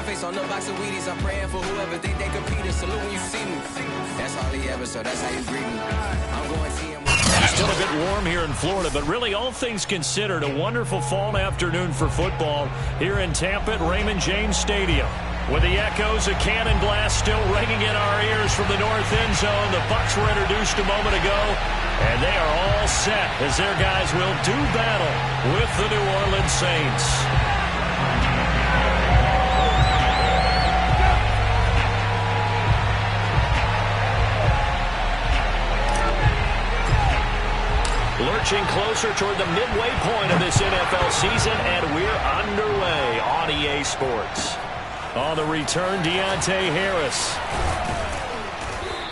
My face on the box of Wheaties. I'm praying for whoever think they competing. Salute when you see me. That's all he ever, so that's how you greet me. I'm going to see him. It's still a bit warm here in Florida, but really all things considered, a wonderful fall afternoon for football here in Tampa at Raymond James Stadium. With the echoes of cannon blast still ringing in our ears from the north end zone, the Bucs were introduced a moment ago, and they are all set as their guys will do battle with the New Orleans Saints. Lurching closer toward the midway point of this NFL season, and we're underway on EA Sports. On the return, Deontay Harris.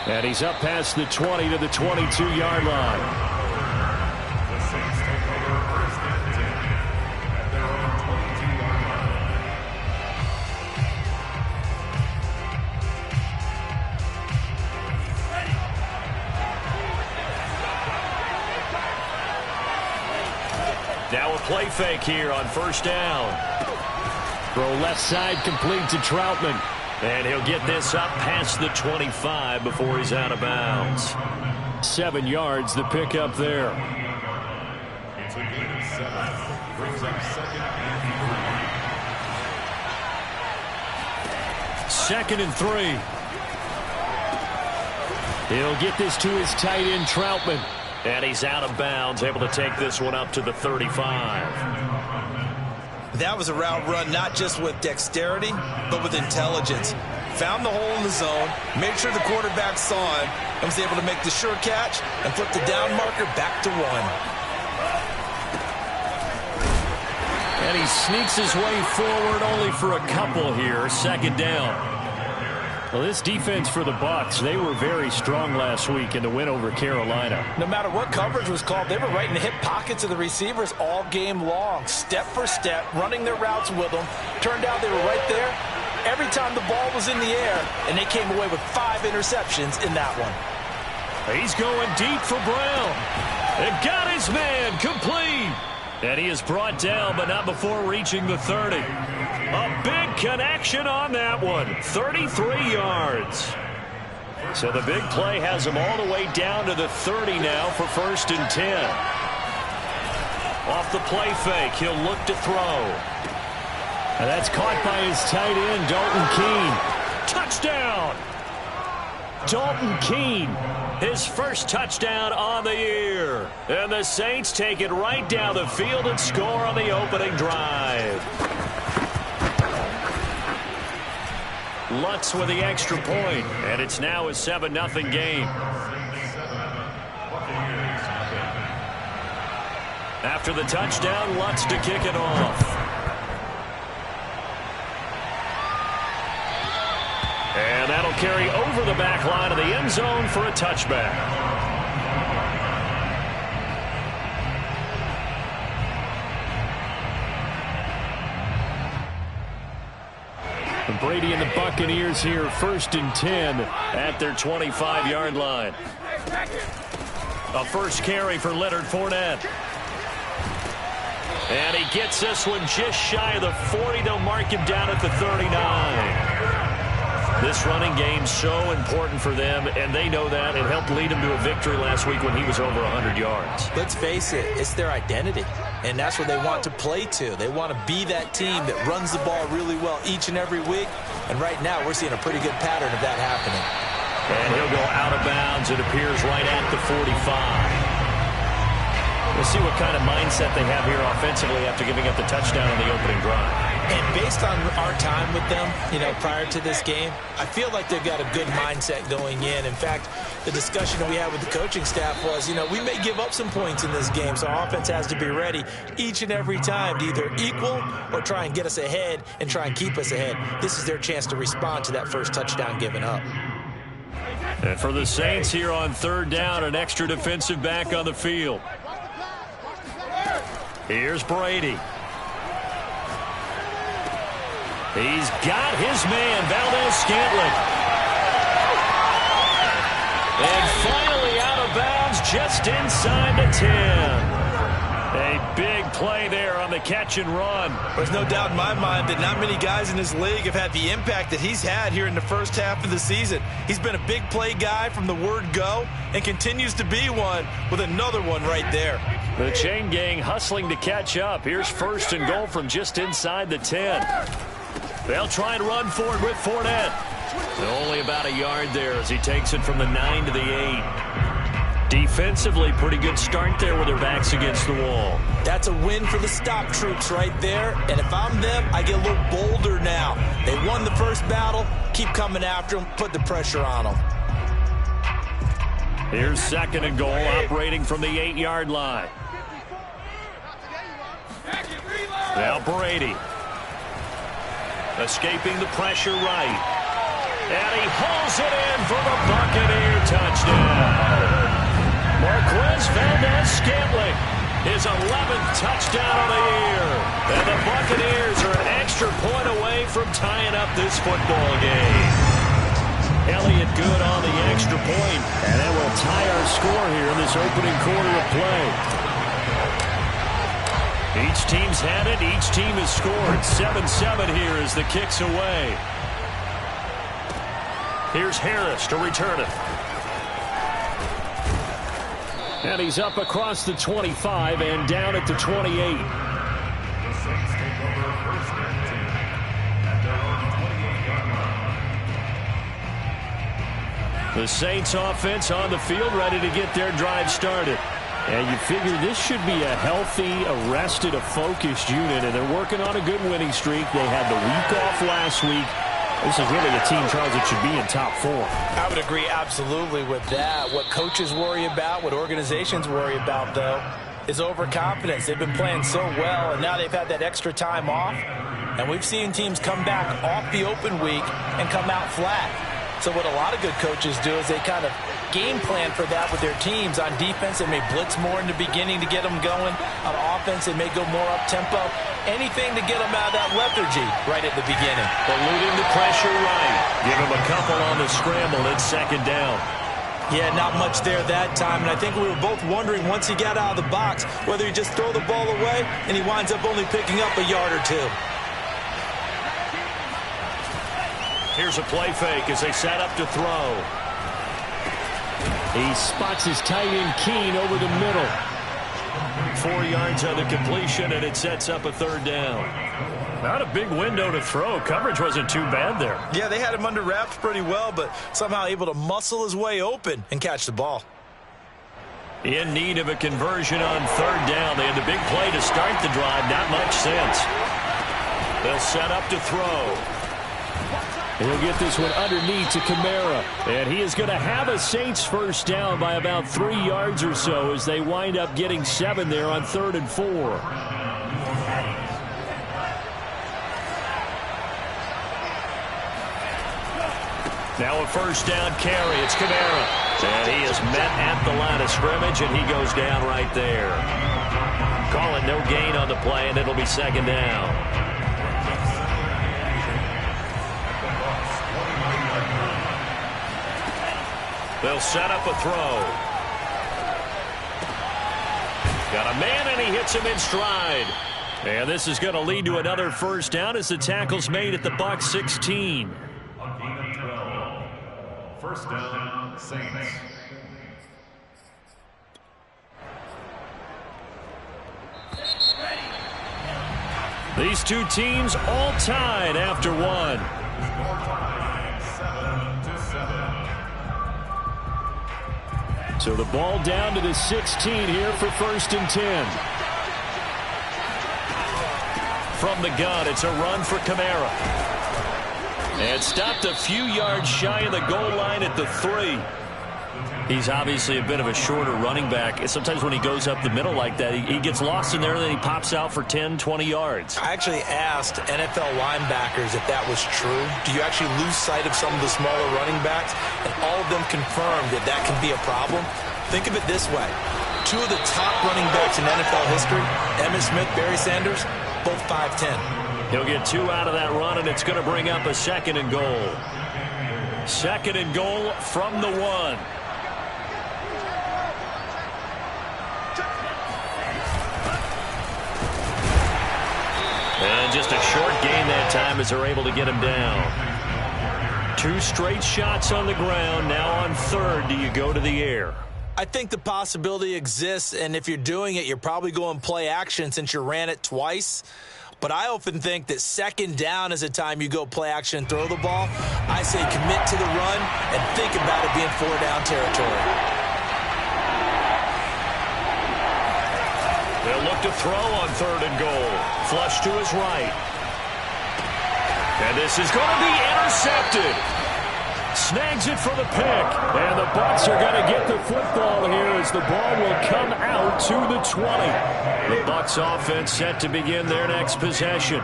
And he's up past the 20 to the 22-yard line. Now a play fake here on first down. Throw left side complete to Troutman. And he'll get this up past the 25 before he's out of bounds. 7 yards, the pickup there. Second and 3. He'll get this to his tight end, Troutman. And he's out of bounds, able to take this one up to the 35. That was a route run not just with dexterity, but with intelligence. Found the hole in the zone, made sure the quarterback saw him, and was able to make the sure catch and flip the down marker back to 1. And he sneaks his way forward only for a couple here. Second down. Well, this defense for the Bucs, they were very strong last week in the win over Carolina. No matter what coverage was called, they were right in the hip pockets of the receivers all game long, step for step, running their routes with them. Turned out they were right there every time the ball was in the air, and they came away with 5 interceptions in that one. He's going deep for Brown. And got his man complete. And he is brought down, but not before reaching the 30. A big connection on that one. 33 yards. So the big play has him all the way down to the 30 now for first and 10. Off the play fake, he'll look to throw. And that's caught by his tight end, Dalton Keene. Touchdown! Dalton Keene, his first touchdown on the year. And the Saints take it right down the field and score on the opening drive. Lutz with the extra point, and it's now a 7-0 game. After the touchdown, Lutz to kick it off. And that'll carry over the back line of the end zone for a touchback. Brady and the Buccaneers here, first and 10 at their 25-yard line. A first carry for Leonard Fournette. And he gets this one just shy of the 40. They'll mark him down at the 39. This running game's so important for them, and they know that. It helped lead them to a victory last week when he was over 100 yards. Let's face it, it's their identity, and that's what they want to play to. They want to be that team that runs the ball really well each and every week, and right now we're seeing a pretty good pattern of that happening. And he'll go out of bounds. It appears right at the 45. We'll see what kind of mindset they have here offensively after giving up the touchdown on the opening drive. And based on our time with them, prior to this game, I feel like they've got a good mindset going in. In fact, the discussion that we had with the coaching staff was, we may give up some points in this game, so our offense has to be ready each and every time to either equal or try and get us ahead and try and keep us ahead. This is their chance to respond to that first touchdown given up. And for the Saints here on third down, an extra defensive back on the field. Here's Brady. He's got his man, Valdez-Scantling. And finally out of bounds just inside the 10. A big play there on the catch and run. There's no doubt in my mind that not many guys in this league have had the impact that he's had here in the first half of the season. He's been a big play guy from the word go and continues to be one with another one right there. The chain gang hustling to catch up. Here's first and goal from just inside the 10. They'll try and run for it with Fournette. Only about a yard there as he takes it from the 9 to the 8. Defensively, pretty good start there with their backs against the wall. That's a win for the stop troops right there. And if I'm them, I get a little bolder now. They won the first battle. Keep coming after them. Put the pressure on them. Here's second and goal, operating from the 8-yard line. Now Brady. Escaping the pressure right. And he hauls it in for the Buccaneer touchdown. Marquez Valdez-Scantling, his 11th touchdown of the year. And the Buccaneers are an extra point away from tying up this football game. Elliott good on the extra point, and that will tie our score here in this opening quarter of play. Each team's had it. Each team has scored. 7-7 here as the kick's away. Here's Harris to return it. And he's up across the 25 and down at the 28. The Saints offense on the field, ready to get their drive started. And you figure this should be a healthy, arrested, a focused unit, and they're working on a good winning streak. They had the week off last week. This is really a team, Charles, that should be in top 4. I would agree absolutely with that. What coaches worry about, what organizations worry about, though, is overconfidence. They've been playing so well, and now they've had that extra time off. And we've seen teams come back off the open week and come out flat. So what a lot of good coaches do is they kind of game plan for that with their teams. On defense, they may blitz more in the beginning to get them going. On offense, they may go more up-tempo. Anything to get them out of that lethargy right at the beginning. Eluding the pressure right. Give him a couple on the scramble. It's second down. Yeah, not much there that time. And I think we were both wondering once he got out of the box whether he just throw the ball away and he winds up only picking up a yard or two. Here's a play fake as they set up to throw. He spots his tight end Keene over the middle. 4 yards on the completion, and it sets up a third down. Not a big window to throw. Coverage wasn't too bad there. Yeah, they had him under wraps pretty well, but somehow able to muscle his way open and catch the ball. In need of a conversion on third down. They had the big play to start the drive. Not much sense. They'll set up to throw. He'll get this one underneath to Kamara. And he is going to have a Saints first down by about 3 yards or so as they wind up getting 7 there on 3rd and 4. Now a first down carry. It's Kamara. And he is met at the line of scrimmage, and he goes down right there. Call it no gain on the play, and it'll be second down. They'll set up a throw. Got a man, and he hits him in stride. And this is going to lead to another first down as the tackle's made at the Bucs 16. First down, Saints. These two teams all tied after one. So the ball down to the 16 here for 1st and 10. From the gun, it's a run for Kamara. And stopped a few yards shy of the goal line at the 3. He's obviously a bit of a shorter running back. Sometimes when he goes up the middle like that, he gets lost in there, and then he pops out for 10, 20 yards. I actually asked NFL linebackers if that was true. Do you actually lose sight of some of the smaller running backs? And all of them confirmed that that can be a problem. Think of it this way. 2 of the top running backs in NFL history, Emmitt Smith, Barry Sanders, both 5'10". He'll get 2 out of that run, and it's going to bring up a 2nd and goal. 2nd and goal from the 1. And just a short gain that time as they're able to get him down. 2 straight shots on the ground. Now on third, do you go to the air? I think the possibility exists, and if you're doing it, you're probably going play action since you ran it twice. But I often think that second down is a time you go play action and throw the ball. I say commit to the run and think about it being 4-down territory. They'll look to throw on third and goal. Flush to his right. And this is going to be intercepted. Snags it for the pick. And the Bucs are going to get the football here as the ball will come out to the 20. The Bucs offense set to begin their next possession.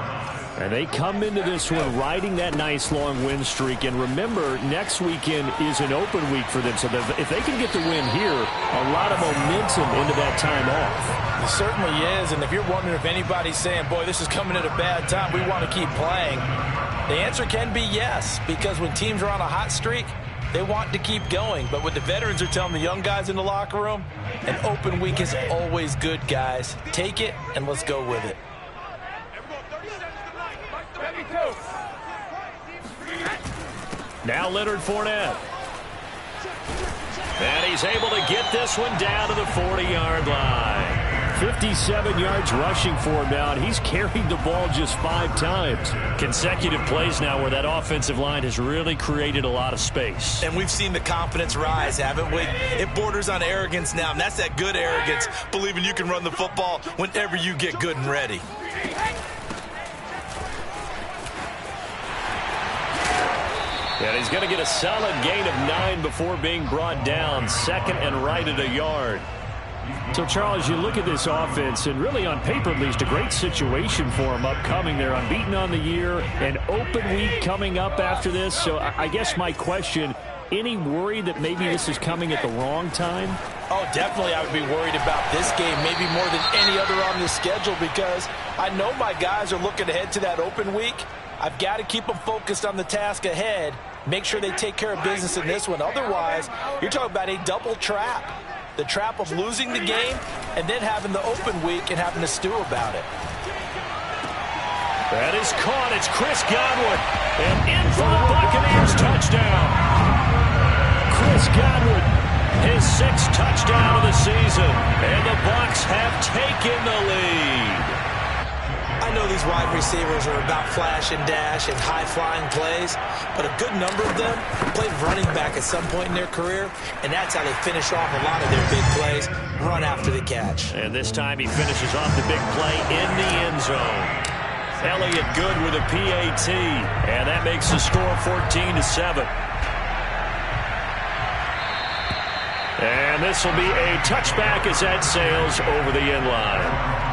And they come into this one riding that nice long win streak. And remember, next weekend is an open week for them. So if they can get the win here, a lot of momentum into that time off. It certainly is. And if you're wondering if anybody's saying, boy, this is coming at a bad time, we want to keep playing, the answer can be yes. Because when teams are on a hot streak, they want to keep going. But what the veterans are telling the young guys in the locker room, an open week is always good, guys. Take it and let's go with it. Now Leonard Fournette. And he's able to get this one down to the 40-yard line. 57 yards rushing for him now, and he's carried the ball just 5 times. Consecutive plays now where that offensive line has really created a lot of space. And we've seen the confidence rise, haven't we? It borders on arrogance now, and that's that good arrogance, believing you can run the football whenever you get good and ready. And he's going to get a solid gain of 9 before being brought down. Second and right at a yard. So, Charles, you look at this offense, and really on paper at least, a great situation for them upcoming. They're unbeaten on the year, an open week coming up after this. So I guess my question, any worry that maybe this is coming at the wrong time? Oh, definitely I would be worried about this game, maybe more than any other on the schedule, because I know my guys are looking ahead to that open week. I've got to keep them focused on the task ahead, make sure they take care of business in this one. Otherwise, you're talking about a double trap. The trap of losing the game and then having the open week and having to stew about it. That is caught. It's Chris Godwin. And in for the Buccaneers touchdown. Chris Godwin, his 6th touchdown of the season. And the Bucs have taken the lead. I know these wide receivers are about flash and dash and high-flying plays, but a good number of them played running back at some point in their career, and that's how they finish off a lot of their big plays, run after the catch. And this time he finishes off the big play in the end zone. Elliott Good with a PAT, and that makes the score 14-7. And this will be a touchback as that sails over the end line.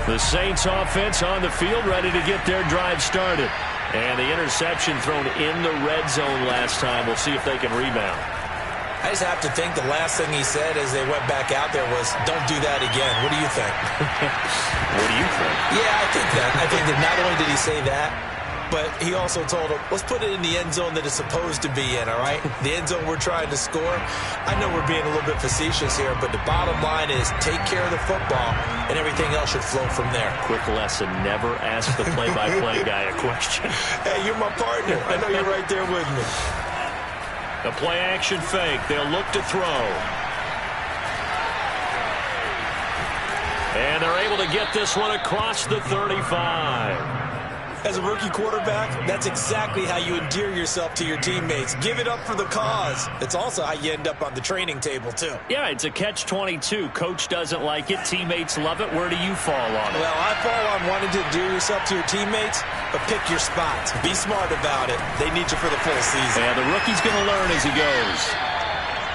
The Saints offense on the field ready to get their drive started. And the interception thrown in the red zone last time. We'll see if they can rebound. I just have to think the last thing he said as they went back out there was, don't do that again. What do you think? What do you think? Yeah, I think that. I think that not only did he say that, but he also told him, let's put it in the end zone that it's supposed to be in, all right? The end zone we're trying to score. I know we're being a little bit facetious here, but the bottom line is take care of the football, and everything else should flow from there. Quick lesson, never ask the play-by-play guy a question. Hey, you're my partner. I know you're right there with me. A play-action fake. They'll look to throw. And they're able to get this one across the 35. As a rookie quarterback, that's exactly how you endear yourself to your teammates. Give it up for the cause. It's also how you end up on the training table, too. Yeah, it's a catch-22. Coach doesn't like it. Teammates love it. Where do you fall on it? Well, I fall on wanting to endear yourself to your teammates, but pick your spots. Be smart about it. They need you for the full season. Yeah, the rookie's going to learn as he goes.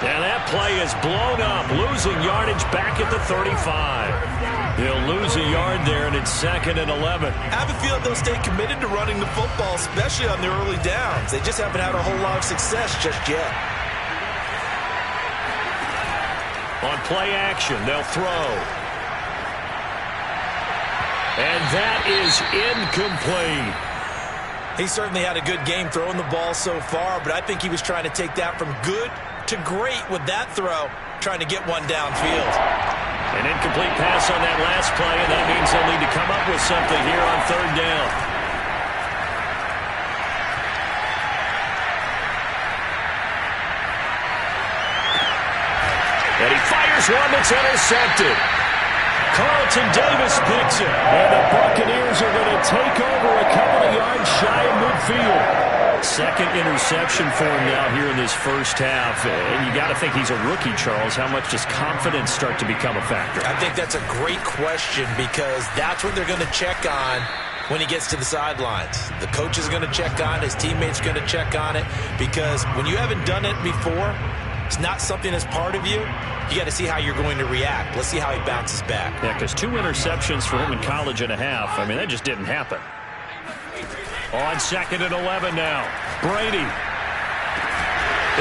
And that play is blown up, losing yardage back at the 35. They'll lose a yard there, and it's 2nd and 11. I have a feeling they'll stay committed to running the football, especially on their early downs. They just haven't had a whole lot of success just yet. On play action, they'll throw. And that is incomplete. He certainly had a good game throwing the ball so far, but I think he was trying to take that from good to great with that throw, trying to get one downfield. An incomplete pass on that last play, and that means they'll need to come up with something here on third down. And he fires one that's intercepted. Carlton Davis picks it. And the Buccaneers are going to take over a couple of yards shy of midfield. Second interception for him now here in this first half. And you got to think he's a rookie, Charles. How much does confidence start to become a factor? I think that's a great question because that's what they're going to check on when he gets to the sidelines. The coach is going to check on it. His teammates are going to check on it because when you haven't done it before, it's not something that's part of you. You got to see how you're going to react. Let's see how he bounces back. Yeah, because 2 interceptions for him in college and a half. I mean, that just didn't happen. On 2nd and 11 now. Brady.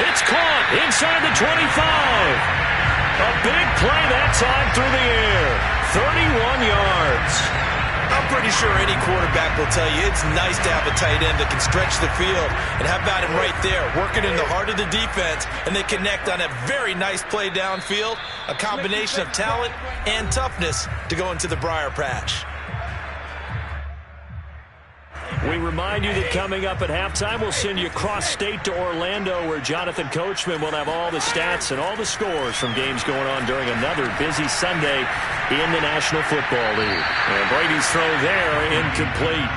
It's caught inside the 25. A big play that time through the air. 31 yards. I'm pretty sure any quarterback will tell you it's nice to have a tight end that can stretch the field. And how about him right there, working in the heart of the defense, and they connect on a very nice play downfield, a combination of talent and toughness to go into the briar patch. We remind you that coming up at halftime, we'll send you cross-state to Orlando, where Jonathan Coachman will have all the stats and all the scores from games going on during another busy Sunday in the National Football League. And Brady's throw there, incomplete.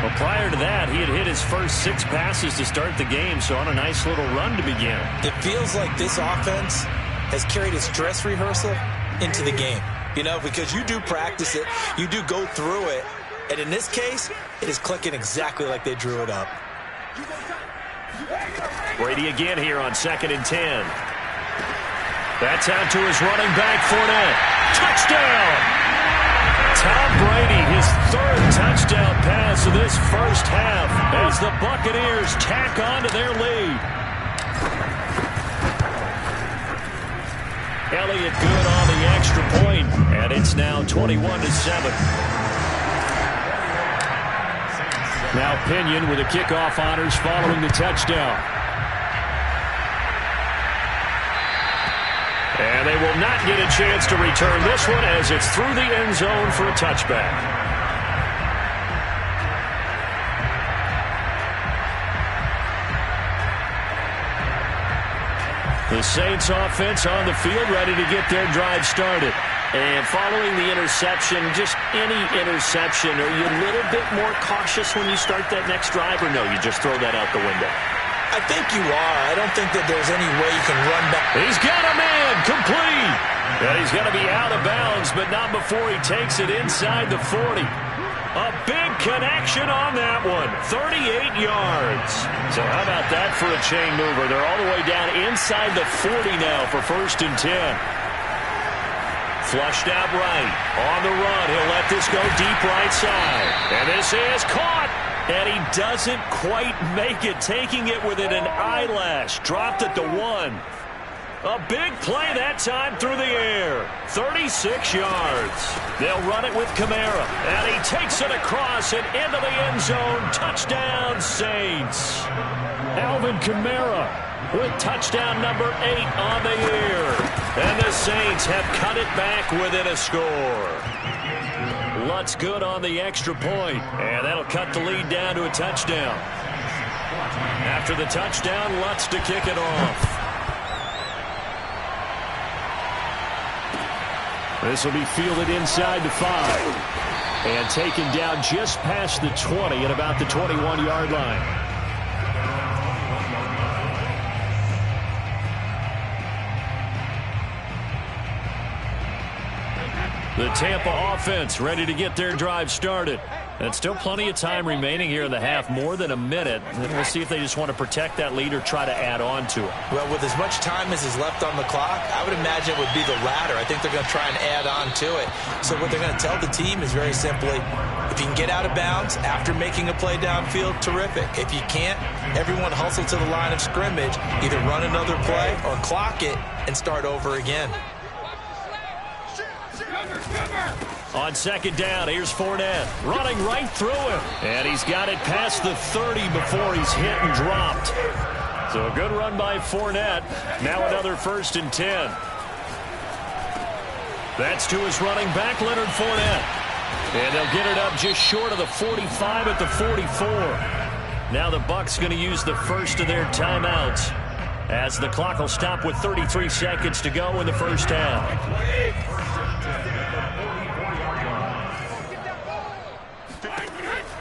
Well, prior to that, he had hit his first 6 passes to start the game, so on a nice little run to begin. It feels like this offense has carried its dress rehearsal into the game. You know, because you do practice it, you do go through it, and in this case, it is clicking exactly like they drew it up. Brady again here on 2nd and 10. That's out to his running back, Fournette. Touchdown! Tom Brady, his 3rd touchdown pass of this first half as the Buccaneers tack on to their lead. Elliott good on the extra point, and it's now 21-7. Now Pinion with the kickoff honors following the touchdown. And they will not get a chance to return this one as it's through the end zone for a touchback. The Saints offense on the field ready to get their drive started. And following the interception, just any interception, are you a little bit more cautious when you start that next drive, or no, you just throw that out the window? I think you are. I don't think that there's any way you can run back. He's got a man, complete. And he's going to be out of bounds, but not before he takes it inside the 40. A big connection on that one, 38 yards. So how about that for a chain mover? They're all the way down inside the 40 now for 1st and 10. Flushed out right. On the run. He'll let this go deep right side. And this is caught. And he doesn't quite make it. Taking it within an eyelash. Dropped at the 1. A big play that time through the air. 36 yards. They'll run it with Kamara. And he takes it across and into the end zone. Touchdown, Saints. Alvin Kamara with touchdown number 8 on the year. And the Saints have cut it back within a score. Lutz good on the extra point. And that'll cut the lead down to a touchdown. After the touchdown, Lutz to kick it off. This will be fielded inside the 5. And taken down just past the 20 at about the 21-yard line. The Tampa offense ready to get their drive started. And still plenty of time remaining here in the half, more than a minute. And we'll see if they just want to protect that lead or try to add on to it. Well, with as much time as is left on the clock, I would imagine it would be the latter. I think they're going to try and add on to it. So what they're going to tell the team is very simply, if you can get out of bounds after making a play downfield, terrific. If you can't, everyone hustle to the line of scrimmage, either run another play or clock it and start over again. On 2nd down, here's Fournette running right through him. And he's got it past the 30 before he's hit and dropped. So a good run by Fournette. Now another 1st and 10. That's to his running back, Leonard Fournette. And they'll get it up just short of the 45 at the 44. Now the Bucs going to use the first of their timeouts, as the clock will stop with 33 seconds to go in the first half.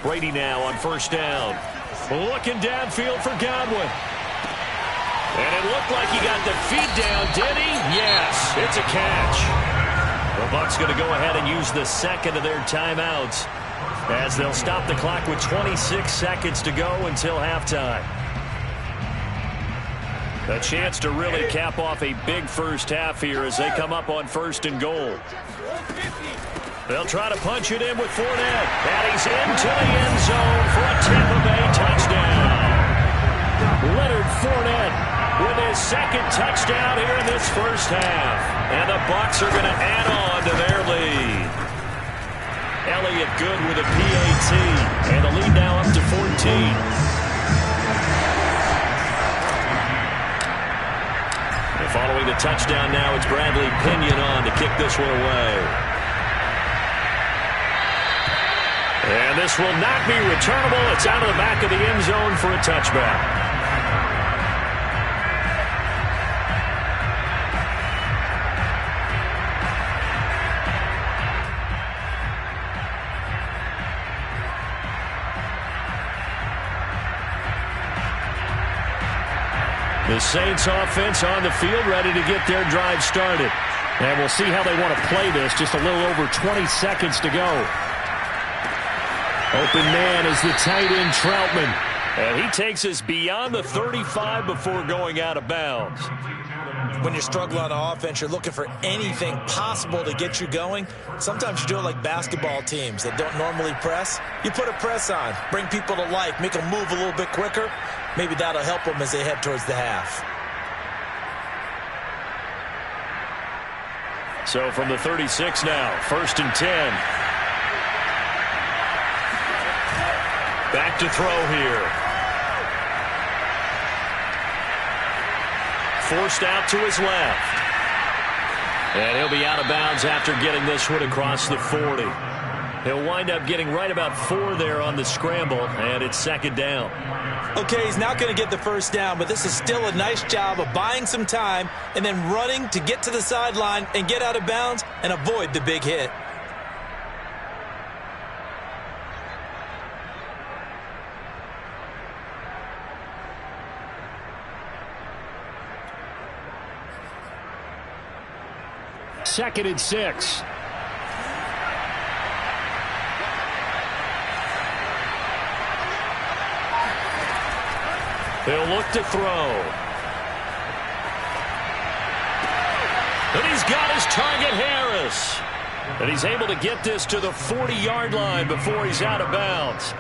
Brady now on 1st down. Looking downfield for Godwin. And it looked like he got the feet down, did he? Yes, it's a catch. The Bucs going to go ahead and use the second of their timeouts, as they'll stop the clock with 26 seconds to go until halftime. A chance to really cap off a big first half here as they come up on 1st and goal. They'll try to punch it in with Fournette. And he's into the end zone for a Tampa Bay touchdown. Leonard Fournette with his 2nd touchdown here in this first half. And the Bucs are going to add on to their lead. Elliott good with a PAT. And the lead now up to 14. And following the touchdown now, it's Bradley Pinion on to kick this one away. And this will not be returnable. It's out of the back of the end zone for a touchback. The Saints offense on the field, ready to get their drive started. And we'll see how they want to play this. Just a little over 20 seconds to go. Open man is the tight end, Troutman. And he takes us beyond the 35 before going out of bounds. When you're struggling on offense, you're looking for anything possible to get you going. Sometimes you do it like basketball teams that don't normally press. You put a press on, bring people to life, make them move a little bit quicker. Maybe that'll help them as they head towards the half. So from the 36 now, 1st and 10. Back to throw here. Forced out to his left. And he'll be out of bounds after getting this one across the 40. He'll wind up getting right about 4 there on the scramble, and it's 2nd down. Okay, he's not going to get the 1st down, but this is still a nice job of buying some time and then running to get to the sideline and get out of bounds and avoid the big hit. Second and 6. They'll look to throw. And he's got his target, Harris. And he's able to get this to the 40-yard line before he's out of bounds.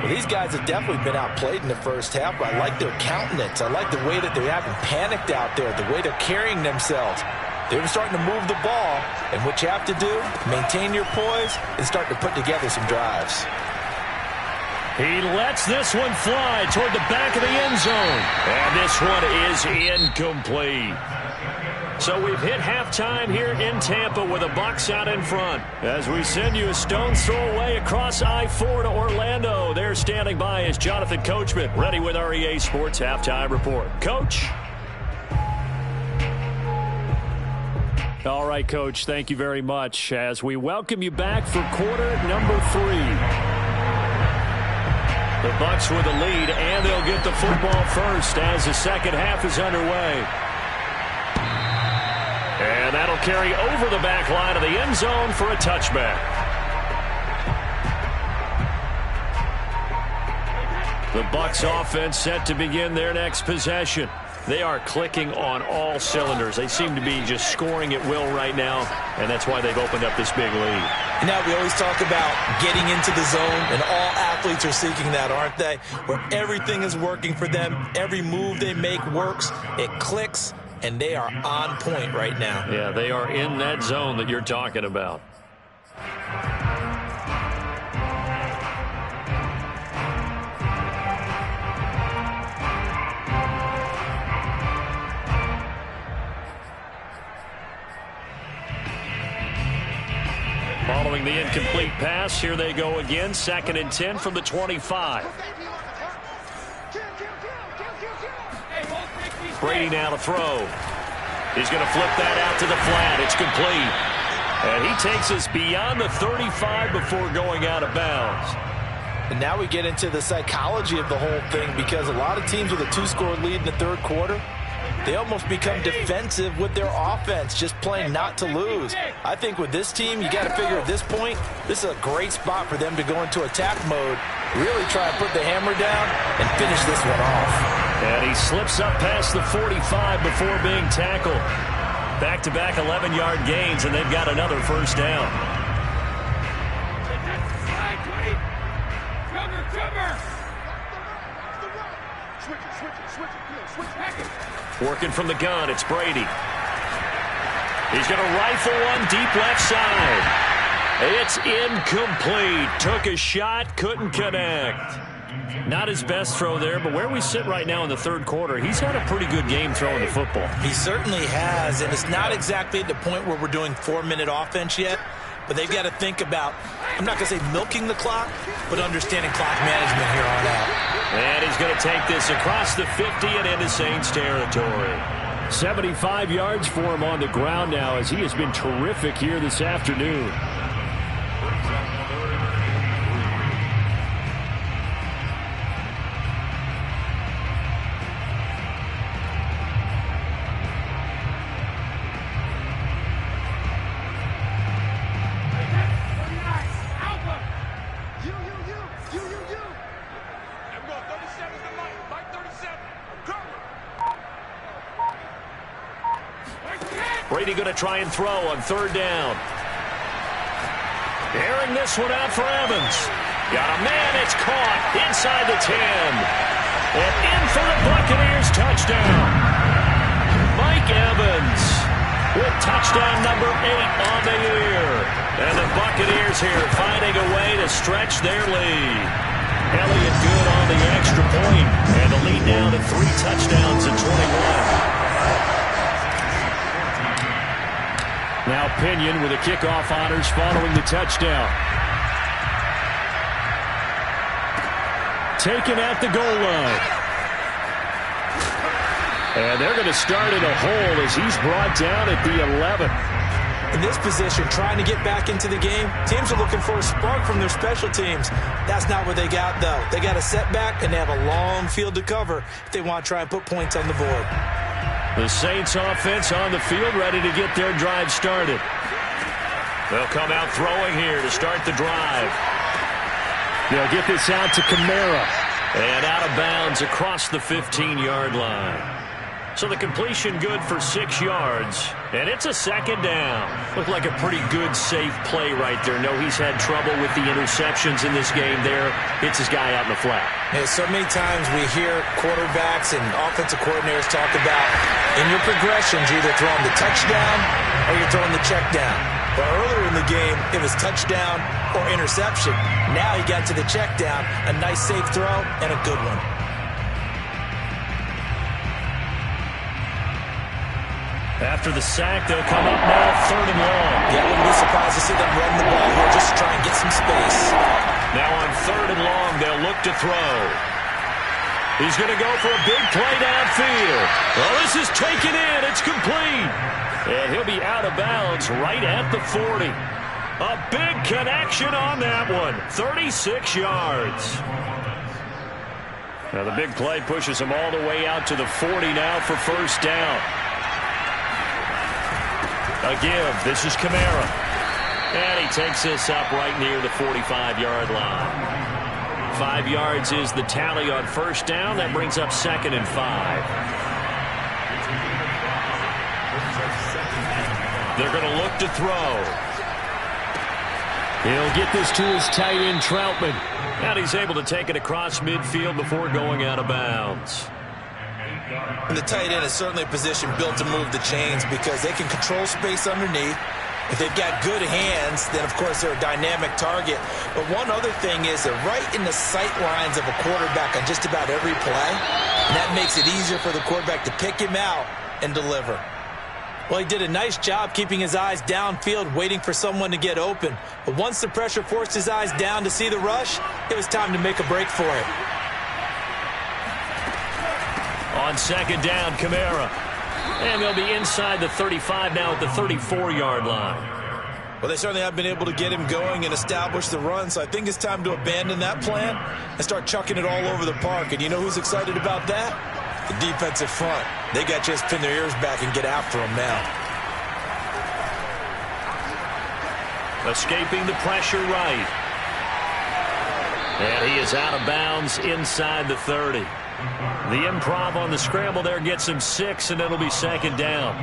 Well, these guys have definitely been outplayed in the first half, but I like their countenance. I like the way that they haven't panicked out there, the way they're carrying themselves. They're starting to move the ball, and what you have to do, maintain your poise and start to put together some drives. He lets this one fly toward the back of the end zone. And this one is incomplete. So we've hit halftime here in Tampa with the Bucs out in front. As we send you a stone's throw away across I-4 to Orlando. There standing by is Jonathan Coachman, ready with our EA Sports Halftime Report. Coach? All right, Coach, thank you very much as we welcome you back for quarter number 3. The Bucs with the lead, and they'll get the football first as the second half is underway. And that'll carry over the back line of the end zone for a touchback. The Bucs offense set to begin their next possession. They are clicking on all cylinders. They seem to be just scoring at will right now, and that's why they've opened up this big lead. Now, we always talk about getting into the zone, and all athletes are seeking that, aren't they? Where everything is working for them. Every move they make works. It clicks, and they are on point right now. Yeah, they are in that zone that you're talking about. Following the incomplete pass, here they go again. 2nd and 10 from the 25. Brady now to throw. He's going to flip that out to the flat. It's complete. And he takes us beyond the 35 before going out of bounds. And now we get into the psychology of the whole thing, because a lot of teams with a 2-score lead in the third quarter, they almost become defensive with their offense, just playing not to lose. I think with this team, you got to figure at this point, this is a great spot for them to go into attack mode, really try and put the hammer down and finish this one off. And he slips up past the 45 before being tackled. Back-to-back 11-yard gains, and they've got another first down. Working from the gun, it's Brady. He's going to rifle one deep left side. It's incomplete. Took a shot, couldn't connect. Not his best throw there, but where we sit right now in the third quarter, he's had a pretty good game throwing the football. He certainly has, and it's not exactly at the point where we're doing 4-minute offense yet, but they've got to think about, I'm not going to say milking the clock, but understanding clock management here on out. And he's going to take this across the 50 and into Saints territory. 75 yards for him on the ground now, as he has been terrific here this afternoon. Brady going to try and throw on 3rd down. Airing this one out for Evans. Got a man, it's caught inside the 10. And in for the Buccaneers touchdown. Mike Evans with touchdown number 8 on the year. And the Buccaneers here finding a way to stretch their lead. Elliott good on the extra point. And the lead down to 3 touchdowns at 21. Now Pinion with the kickoff honors following the touchdown. Taken at the goal line. And they're going to start in a hole as he's brought down at the 11. In this position, trying to get back into the game, teams are looking for a spark from their special teams. That's not what they got, though. They got a setback, and they have a long field to cover if they want to try and put points on the board. The Saints offense on the field, ready to get their drive started. They'll come out throwing here to start the drive. They'll get this out to Kamara. And out of bounds across the 15-yard line. So the completion good for 6 yards. And it's a 2nd down. Looked like a pretty good, safe play right there. No, he's had trouble with the interceptions in this game there. Hits his guy out in the flat. Yeah, so many times we hear quarterbacks and offensive coordinators talk about, in your progressions, you're either throwing the touchdown or you're throwing the check down. But earlier in the game, it was touchdown or interception. Now he got to the check down, a nice safe throw, and a good one. After the sack, they'll come up now 3rd and long. Yeah, I wouldn't be surprised to see them run the ball here just to try and get some space. Now on 3rd and long, they'll look to throw. He's going to go for a big play downfield. Well, this is taken in. It's complete. And he'll be out of bounds right at the 40. A big connection on that one. 36 yards. Now the big play pushes him all the way out to the 40 now for first down. A give. This is Kamara. And he takes this up right near the 45-yard line. 5 yards is the tally on first down. That brings up 2nd and 5. They're going to look to throw. He'll get this to his tight end, Troutman. And he's able to take it across midfield before going out of bounds. And the tight end is certainly a position built to move the chains because they can control space underneath. If they've got good hands, then, of course, they're a dynamic target. But one other thing is they're right in the sight lines of a quarterback on just about every play. And that makes it easier for the quarterback to pick him out and deliver. Well, he did a nice job keeping his eyes downfield, waiting for someone to get open. But once the pressure forced his eyes down to see the rush, it was time to make a break for it. On second down, Kamara. And they'll be inside the 35 now at the 34-yard line. Well, they certainly have been able to get him going and establish the run, so I think it's time to abandon that plan and start chucking it all over the park. And you know who's excited about that? The defensive front. They got to just pin their ears back and get after him now. Escaping the pressure right. And he is out of bounds inside the 30. The improv on the scramble there gets him 6, and it'll be second down.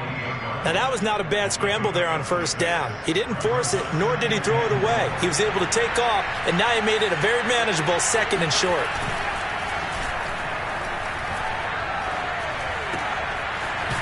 Now, that was not a bad scramble there on first down. He didn't force it, nor did he throw it away. He was able to take off, and now he made it a very manageable second and short.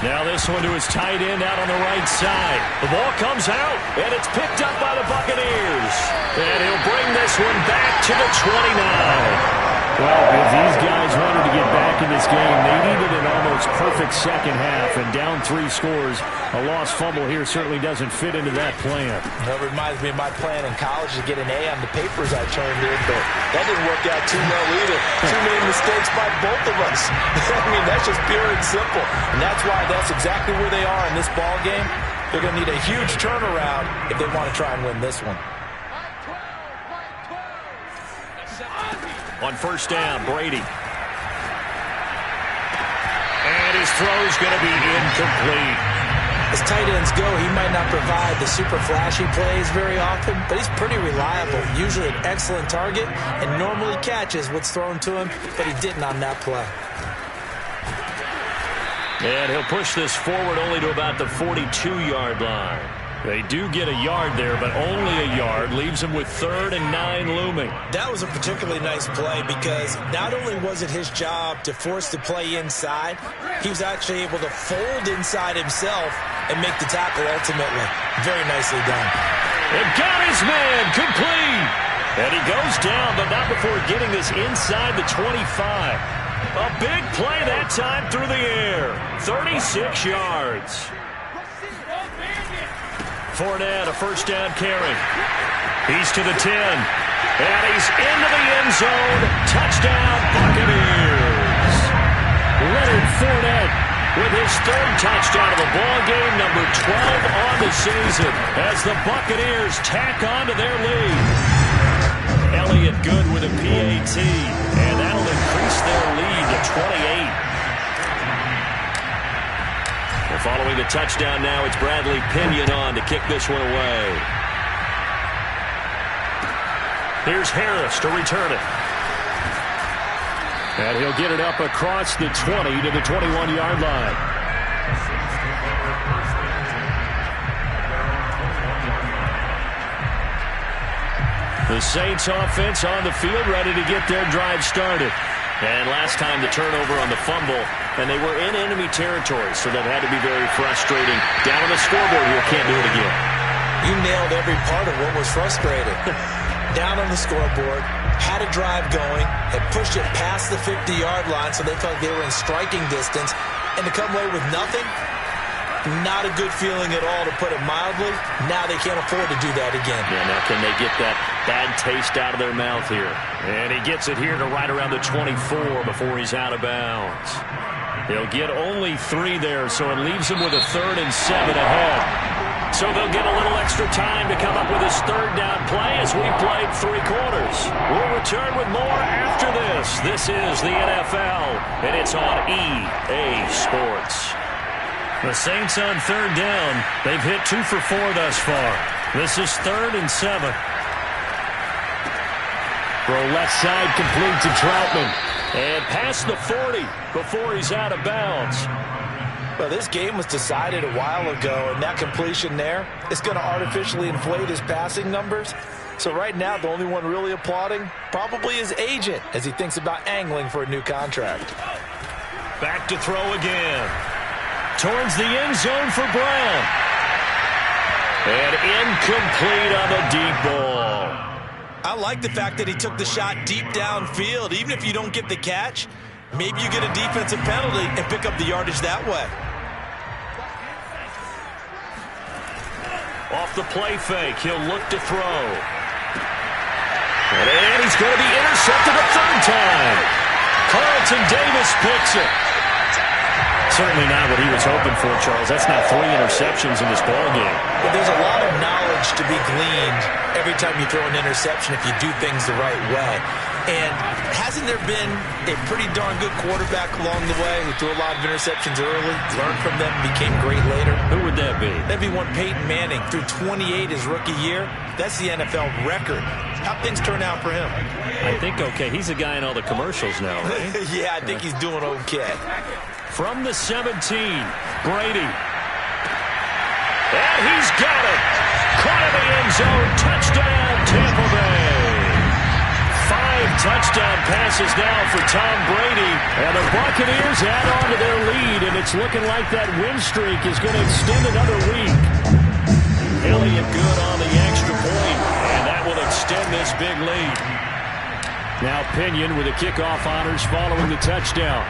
Now this one to his tight end out on the right side. The ball comes out, and it's picked up by the Buccaneers. And he'll bring this one back to the 29. Well, if these guys wanted to get back in this game, they needed an almost perfect second half, and down 3 scores. A lost fumble here certainly doesn't fit into that plan. That reminds me of my plan in college to get an A on the papers I turned in, but that didn't work out too well either. Too many mistakes by both of us. I mean, that's just pure and simple. And that's why that's exactly where they are in this ball game. They're going to need a huge turnaround if they want to try and win this one. On first down, Brady. And his throw's going to be incomplete. As tight ends go, he might not provide the super flashy plays very often, but he's pretty reliable, usually an excellent target, and normally catches what's thrown to him, but he didn't on that play. And he'll push this forward only to about the 42-yard line. They do get a yard there, but only a yard. Leaves him with 3rd and 9 looming. That was a particularly nice play because not only was it his job to force the play inside, he was actually able to fold inside himself and make the tackle ultimately. Very nicely done. And got his man complete. And he goes down, but not before getting this inside the 25. A big play that time through the air. 36 yards. Fournette, a first down carry. He's to the 10. And he's into the end zone. Touchdown, Buccaneers. Leonard Fournette with his 3rd touchdown of the ball game, number 12 on the season, as the Buccaneers tack on to their lead. Elliott good with a PAT, and that'll increase their lead to 28. Following the touchdown now, it's Bradley Pinion on to kick this one away. Here's Harris to return it. And he'll get it up across the 20 to the 21-yard line. The Saints offense on the field, ready to get their drive started. And last time the turnover on the fumble, and they were in enemy territory, so that had to be very frustrating. Down on the scoreboard here, can't do it again. You nailed every part of what was frustrating. Down on the scoreboard, had a drive going, had pushed it past the 50-yard line, so they felt like they were in striking distance, and to come away with nothing, not a good feeling at all, to put it mildly. Now they can't afford to do that again. Yeah, now can they get that bad taste out of their mouth here? And he gets it here to right around the 24 before he's out of bounds. He'll get only 3 there, so it leaves him with a 3rd and 7 ahead. So they'll get a little extra time to come up with his 3rd down play as we played 3 quarters. We'll return with more after this. This is the NFL, and it's on EA Sports. The Saints on 3rd down. They've hit 2 for 4 thus far. This is 3rd and 7. Throw left side complete to Troutman. And past the 40 before he's out of bounds. Well, this game was decided a while ago, and that completion there is going to artificially inflate his passing numbers. So right now, the only one really applauding probably his agent as he thinks about angling for a new contract. Back to throw again. Towards the end zone for Brown. And incomplete on the deep ball. I like the fact that he took the shot deep downfield. Even if you don't get the catch, maybe you get a defensive penalty and pick up the yardage that way. Off the play fake, he'll look to throw. And he's going to be intercepted a third time. Carlton Davis picks it. Certainly not what he was hoping for, Charles. That's now 3 interceptions in this ballgame. But there's a lot of knowledge to be gleaned every time you throw an interception if you do things the right way. And hasn't there been a pretty darn good quarterback along the way who threw a lot of interceptions early, learned from them, became great later? Who would that be? That'd be one Peyton Manning, threw 28 his rookie year. That's the NFL record. How'd things turn out for him? I think okay. He's a guy in all the commercials now, right? Yeah, I think he's doing okay. From the 17, Brady. And he's got it. Caught in the end zone. Touchdown, Tampa Bay. 5 touchdown passes now for Tom Brady. And the Buccaneers add on to their lead, and it's looking like that win streak is going to extend another week. Elliott good on the extra point, and that will extend this big lead. Now Pinion with the kickoff honors following the touchdown.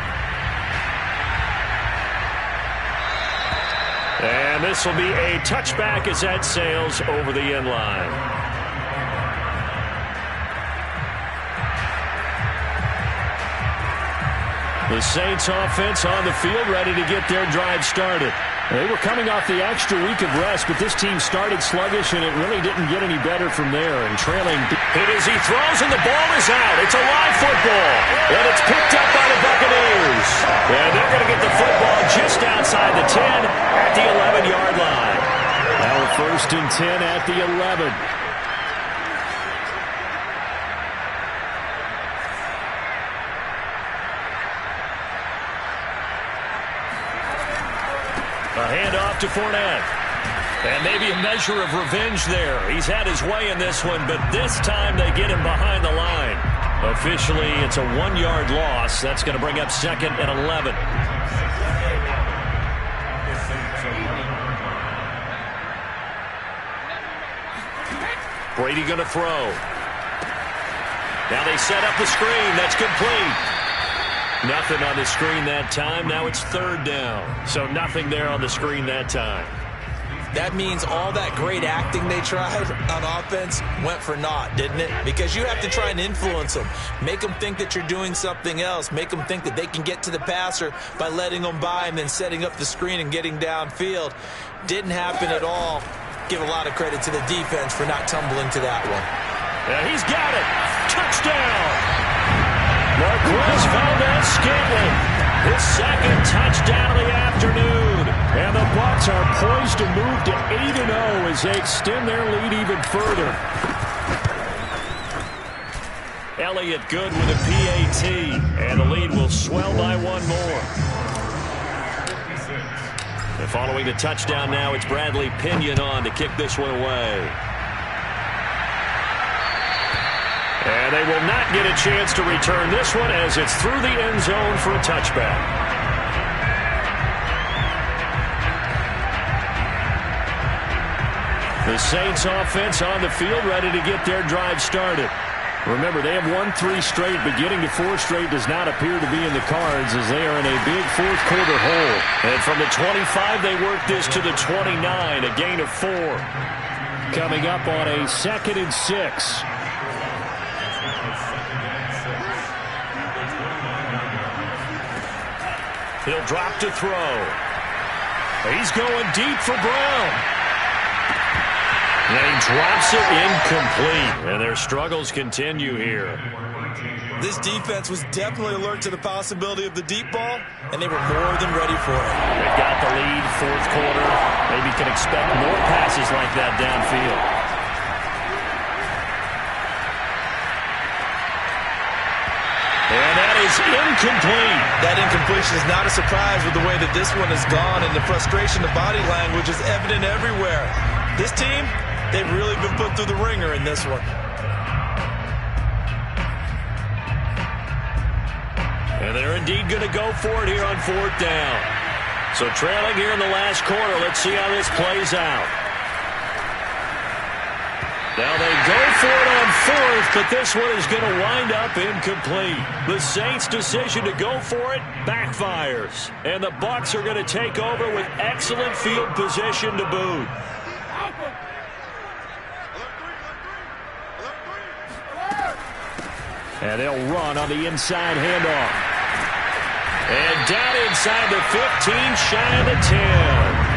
And this will be a touchback as that sails over the end line. The Saints offense on the field ready to get their drive started. They were coming off the extra week of rest, but this team started sluggish, and it really didn't get any better from there. And trailing. It is, he throws, and the ball is out. It's a live football, and it's picked up by the Buccaneers. And they're going to get the football just outside the 10 at the 11-yard line. Now a 1st and 10 at the 11. A handoff to Fournette. And maybe a measure of revenge there. He's had his way in this one, but this time they get him behind the line. Officially, it's a 1-yard loss. That's going to bring up 2nd and 11. Brady going to throw. Now they set up the screen. That's complete. Nothing on the screen that time. Now it's 3rd down. So nothing there on the screen that time. That means all that great acting they tried on offense went for naught, didn't it? Because you have to try and influence them. Make them think that you're doing something else. Make them think that they can get to the passer by letting them by and then setting up the screen and getting downfield. Didn't happen at all. Give a lot of credit to the defense for not tumbling to that one. And he's got it. Touchdown. Marquez Valdez-Scantling, his 2nd touchdown of the afternoon. And the Bucs are poised to move to 8-0 as they extend their lead even further. Elliott good with a PAT, and the lead will swell by 1 more. And following the touchdown now, it's Bradley Pinion on to kick this one away. And they will not get a chance to return this one as it's through the end zone for a touchback. The Saints offense on the field ready to get their drive started. Remember, they have won 3 straight, but getting to 4 straight does not appear to be in the cards as they are in a big 4th quarter hole. And from the 25, they work this to the 29, a gain of 4. Coming up on a 2nd and 6. He'll drop to throw. He's going deep for Brown. And he drops it incomplete. And their struggles continue here. This defense was definitely alert to the possibility of the deep ball, and they were more than ready for it. They've got the lead, 4th quarter. Maybe can expect more passes like that downfield. And that is incomplete. That incompletion is not a surprise with the way that this one has gone, and the frustration, the body language is evident everywhere. This team, they've really been put through the ringer in this one. And they're indeed going to go for it here on 4th down. So trailing here in the last quarter, let's see how this plays out. Now they go for it on 4th, but this one is going to wind up incomplete. The Saints' decision to go for it backfires. And the Bucs are going to take over with excellent field position to boot. And they'll run on the inside handoff. And down inside the 15, shy of the 10.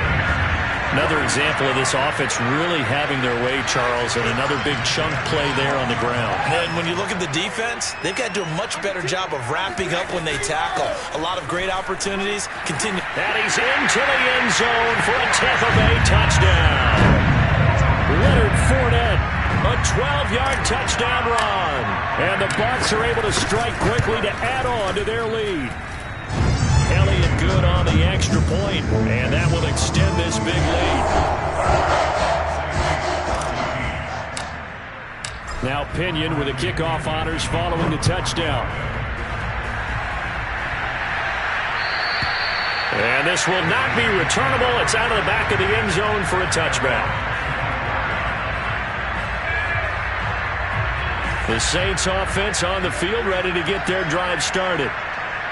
Another example of this offense really having their way, Charles, and another big chunk play there on the ground. And when you look at the defense, they've got to do a much better job of wrapping up when they tackle. A lot of great opportunities continue. And he's into the end zone for a Tampa Bay touchdown. Leonard Fournette, a 12-yard touchdown run. And the Bucs are able to strike quickly to add on to their lead. Elliott good on the extra point, and that will extend this big lead. Now Pinion with the kickoff honors following the touchdown. And this will not be returnable. It's out of the back of the end zone for a touchback. The Saints offense on the field ready to get their drive started.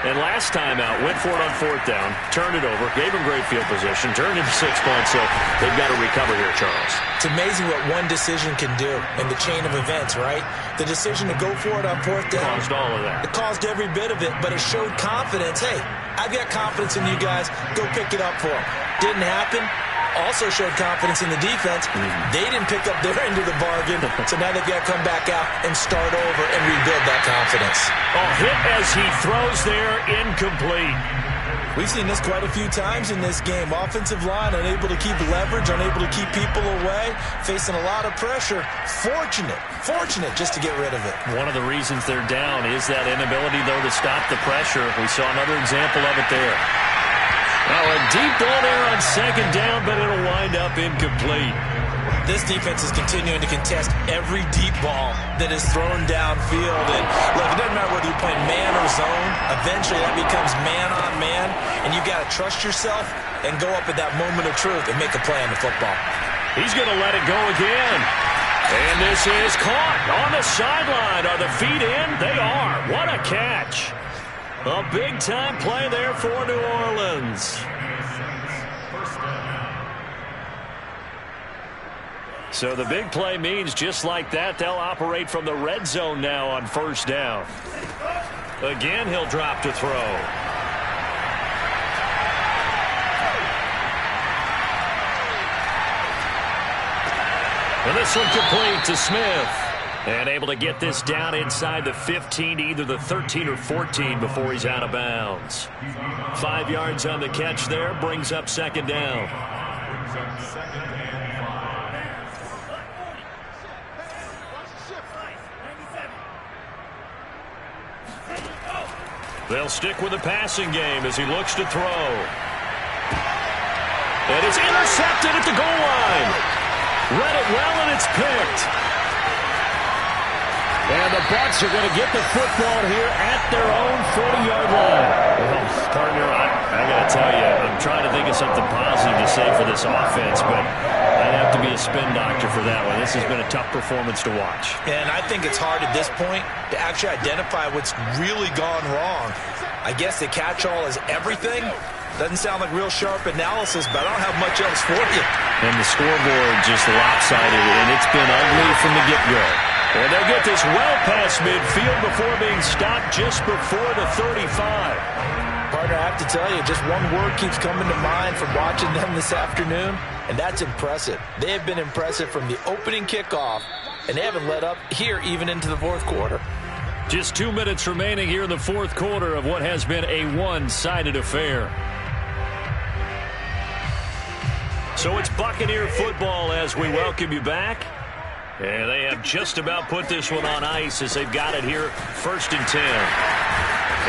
And last time out, went for it on fourth down, turned it over, gave them great field position, turned into 6 points, so they've got to recover here, Charles. It's amazing what one decision can do in the chain of events, right? The decision to go for it on fourth down. Caused all of that. It caused every bit of it, but it showed confidence. Hey, I've got confidence in you guys. Go pick it up for them. Didn't happen. Also showed confidence in the defense. They didn't pick up their end of the bargain, so now they've got to come back out and start over and rebuild that confidence. Hit as he throws there, incomplete. We've seen this quite a few times in this game. Offensive line unable to keep leverage, unable to keep people away, facing a lot of pressure. Fortunate just to get rid of it. One of the reasons they're down is that inability, though, to stop the pressure. We saw another example of it there. Now a deep ball there on second down, but it'll wind up incomplete. This defense is continuing to contest every deep ball that is thrown downfield. And look, it doesn't matter whether you're playing man or zone. Eventually that becomes man on man, and you've got to trust yourself and go up at that moment of truth and make a play on the football. He's going to let it go again. And this is caught on the sideline. Are the feet in? They are. What a catch. A big-time play there for New Orleans. So the big play means just like that, they'll operate from the red zone now on first down. Again, he'll drop to throw. And this one complete to Smith. And able to get this down inside the 15, either the 13 or 14 before he's out of bounds. 5 yards on the catch there, brings up second down. They'll stick with the passing game as he looks to throw. And it's intercepted at the goal line. Read it well, and it's picked. And the Bucs are going to get the football here at their own 40-yard line. Well, partner, I got to tell you, I'm trying to think of something positive to say for this offense, but I'd have to be a spin doctor for that one. This has been a tough performance to watch. And I think it's hard at this point to actually identify what's really gone wrong. I guess the catch-all is everything. Doesn't sound like real sharp analysis, but I don't have much else for you. And the scoreboard just lopsided, and it's been ugly from the get-go. And they'll get this well past midfield before being stopped just before the 35. Partner, I have to tell you, just one word keeps coming to mind from watching them this afternoon, and that's impressive. They have been impressive from the opening kickoff, and they haven't let up here even into the fourth quarter. Just 2 minutes remaining here in the fourth quarter of what has been a one-sided affair. So it's Buccaneer football as we welcome you back. And they have just about put this one on ice as they've got it here, 1st and 10.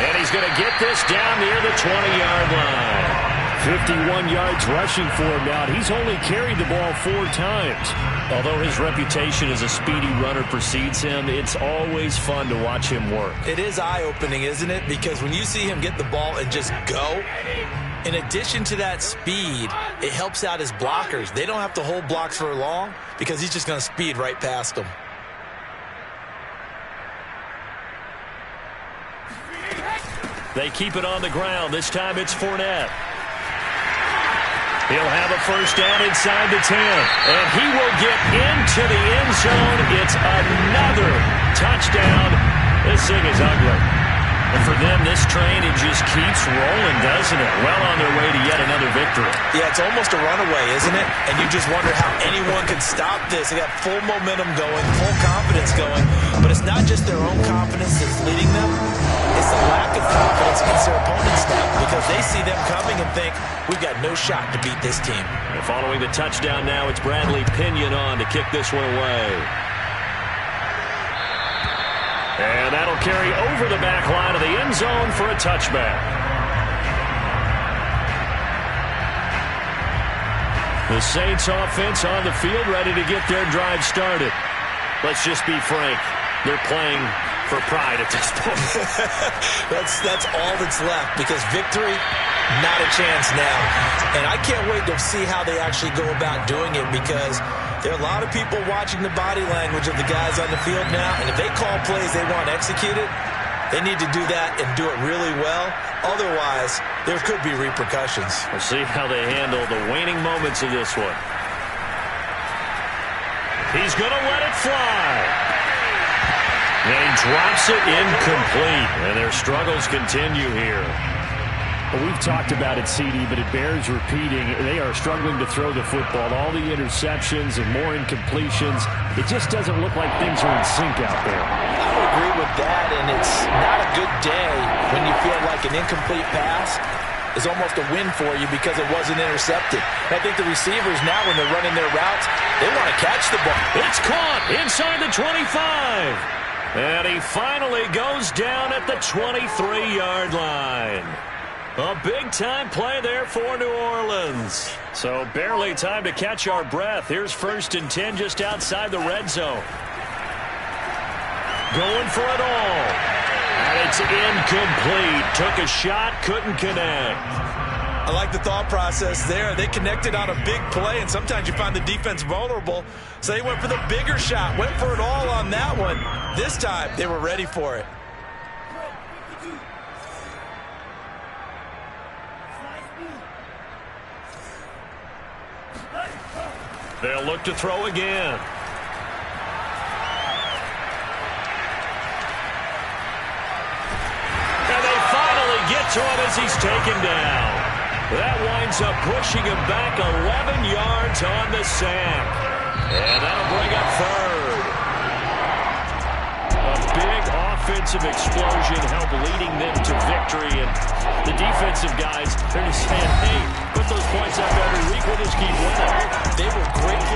And he's going to get this down near the 20-yard line. 51 yards rushing for him now. He's only carried the ball 4 times. Although his reputation as a speedy runner precedes him, it's always fun to watch him work. It is eye-opening, isn't it? Because when you see him get the ball and just go, in addition to that speed, it helps out his blockers. They don't have to hold blocks for long because he's just going to speed right past them. They keep it on the ground. This time it's Fournette. He'll have a first down inside the 10. And he will get into the end zone. It's another touchdown This thing is ugly. And for them, this train, it just keeps rolling, doesn't it? Well on their way to yet another victory. Yeah, it's almost a runaway, isn't it? And you just wonder how anyone could stop this. They got full momentum going, full confidence going. But it's not just their own confidence that's leading them. It's the lack of confidence against their opponents now, because they see them coming and think, we've got no shot to beat this team. And following the touchdown now, it's Bradley Pinion on to kick this one away. And that'll carry over the back line of the end zone for a touchback. The Saints offense on the field, ready to get their drive started. Let's just be frank. They're playing for pride at this point. That's all that's left, because victory, not a chance now. And I can't wait to see how they actually go about doing it, because there are a lot of people watching the body language of the guys on the field now, and if they call plays they want executed, they need to do that and do it really well. Otherwise, there could be repercussions. We'll see how they handle the waning moments of this one. He's going to let it fly. And he drops it incomplete, and their struggles continue here. Well, we've talked about it, CD, but it bears repeating. They are struggling to throw the football. All the interceptions and more incompletions. It just doesn't look like things are in sync out there. I would agree with that, and it's not a good day when you feel like an incomplete pass is almost a win for you because it wasn't intercepted. And I think the receivers now, when they're running their routes, they want to catch the ball. It's caught inside the 25. And he finally goes down at the 23-yard line. A big-time play there for New Orleans. So barely time to catch our breath. Here's 1st and 10 just outside the red zone. Going for it all. And it's incomplete. Took a shot, couldn't connect. I like the thought process there. They connected on a big play, and sometimes you find the defense vulnerable. So they went for the bigger shot, went for it all on that one. This time, they were ready for it. They'll look to throw again. And they finally get to him as he's taken down. That winds up pushing him back 11 yards on the sack. And that'll bring up 3rd. A big offensive explosion helped leading them to victory. And the defensive guys, they're just saying, hey, put those points up every week. We'll just keep winning. They were great.